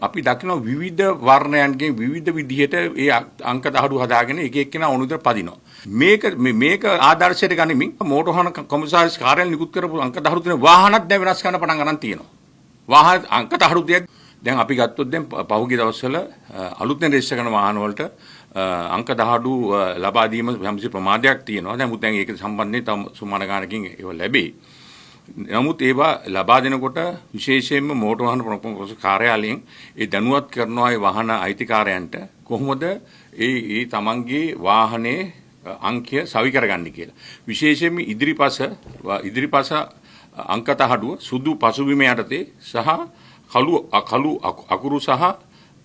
අපි දකින විවිධ වර්ණයන්ගෙන් විවිධ විදිහට ඒ අංක දහඩු හදාගෙන එක එක්කෙනා ඔනුදර පදිනවා. මේක ආදර්ශයට ගනිමින් මෝටර් වාහන කොමසාරිස් කාර්යාලය නිකුත් කරපු අංක දහඩු තියෙන වාහනත් දැන් වෙනස් කරන්න පටන් ගන්න තියෙනවා. වාහන අංක දහඩු දැන් අපි ගත්තොත් දැන් පහුගිය දවස්වල අලුතෙන් රෙජිස්ටර් කරන වාහන වලට අංක දහඩු ලබා දීම යම්කිසි ප්‍රමාදයක් තියෙනවා. නමුත් දැන් ඒක සම්බන්ධයෙන් තම සුමාන ගානකින් ඒව ලැබේ. නමුත් ඒවා ලබා දෙනකොට විශේෂයෙන්ම මෝටර් වාහන ප්‍රමුඛ කාර්යාලයෙන් ඒ දැනුවත් කරනවා ඒ වාහන අයිතිකාරයන්ට කොහොමද ඒ තමන්ගේ වාහනේ අංකය සවි කරගන්නේ කියලා. විශේෂයෙන්ම ඉදිරිපස අංක දහඩුව සුදු පසුබිම යටතේ සහ කළු අකුරු සහ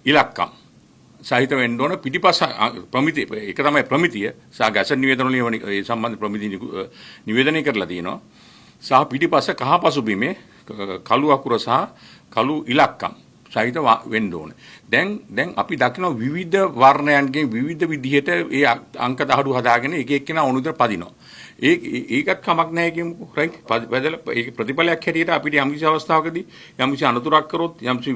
ඉලක්කම් සහිත වෙන්න ඕන. පිටිපස ප්‍රමිතිය ඒක තමයි ප්‍රමිතිය සහ ගැසට් නිවේදන වලින් ඒ සම්බන්ධ ප්‍රමිතිය නිවේදනය කරලා තියෙනවා. සහ පිටිපස කහ පසුබිමේ කළු අකුර සහ කළු ඉලක්කම් සහිත වෙන්න ඕන. දැන් අපි දකින විවිධ වර්ණයන්ගෙන් විවිධ විදිහට ඒ අංක දහඩු හදාගෙන එක එක්කෙනා ඔනුදර පදිනවා. ඒකත් කමක් නැහැ කියමුකෝ. රයිට්. බදලා ඒක ප්‍රතිඵලයක් හැටියට අපිට යම්කිසි අවස්ථාවකදී යම්කිසි අනතුරක් කරොත් යම්කිසි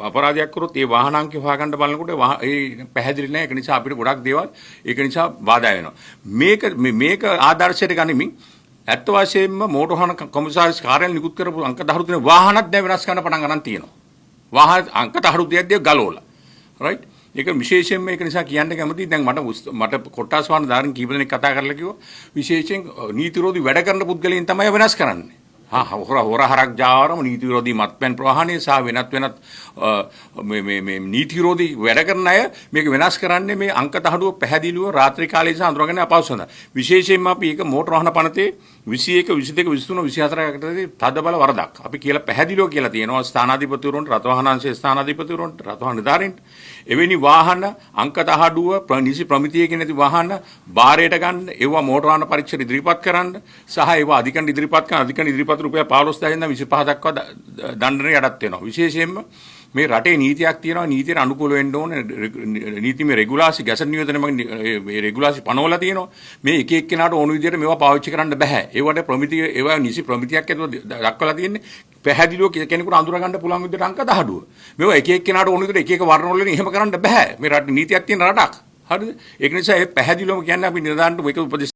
අපරාධයක් කරොත් ඒ වාහන අංකය හොයාගන්න බලනකොට ඒ පැහැදිලි නැහැ. ඒක නිසා අපිට ගොඩක් දේවල් ඒක නිසා බාධා වෙනවා. මේක ආදර්ශයට ගනිමින් ඇත්ත වශයෙන්ම මෝටර් වාහන කොමසාරිස් කාර්යාලය නිකුත් කරපු අංක දහඩු තියෙන වාහනත් දැන් වෙනස් කරන්න පටන් ගන්න තියෙනවා. වාහන අංක දහඩු තියද්දී ගලවලා. රයිට්. ඒක විශේෂයෙන්ම ඒක නිසා කියන්න කැමතියි. දැන් මට කොට්ටාස් වාහන ධාරණ කීප දෙනෙක් කතා කරලා කිව්වා විශේෂයෙන් නීති විරෝධී වැඩ කරන පුද්ගලයන් තමයි වෙනස් කරන්නේ. හොරහරක් ජාවාරම නීති විරෝධී මත්පැන් ප්‍රවාහනය සහ වෙනත් මේ නීති විරෝධී වැඩ කරන අය මේක වෙනස් කරන්නේ මේ අංක දහඩුව පැහැදිලිව රාත්‍රී කාලයේ සහ අඳුරගෙන අපහසු වෙනවා. විශේෂයෙන්ම අපි ඒක මෝටර් වාහන පනතේ 21 22 23 24කට තද බල වරදක් අපි කියලා පැහැදිලිව කියලා තියෙනවා ස්ථානාධිපතිවරුන්ට රථ වාහන අංශයේ ස්ථානාධිපතිවරුන්ට රථ වාහන නිලධාරීන්ට එවැනි වාහන අංක දහඩුව නිසි ප්‍රමිතියකින් නැති වාහන බාරයට ගන්න ඒවා මෝටර් වාහන පරීක්ෂණ ඉදිරිපත් කරන්න සහ ඒවා අධිකරණ ඉදිරිපත් කරන අධිකරණ ඉදිරිපත් රුපියල් 15000 ඉඳන් 25 දක්වා දඬුවම යටත් වෙනවා. විශේෂයෙන්ම මේ රටේ නීතියක් තියෙනවා. නීතියට අනුකූල වෙන්න ඕනේ. නීතිමය රෙගුලාසි ගැසට් නියෝජනය මේ රෙගුලාසි පනවලා තියෙනවා. මේ එක එක්කෙනාට ඕන විදිහට මේවා පාවිච්චි කරන්න බෑ. ඒවට ප්‍රමිතිය ඒවා නිසි ප්‍රමිතියක් ඇතුළත දක්වලා තියෙන්නේ. පැහැදිලිව කෙනෙකුට අඳුර ගන්න පුළුවන් විදිහට අංක දහඩුව. මේවා එක එක්කෙනාට ඕන විදිහට එක එක වර්ණ වලින් එහෙම කරන්න බෑ. මේ රට නීතියක් තියෙන රටක්. හරිද? ඒක නිසා ඒ පැහැදිලිවම කියන්නේ අපි නිලධාරීන්ට මේක උපදෙස්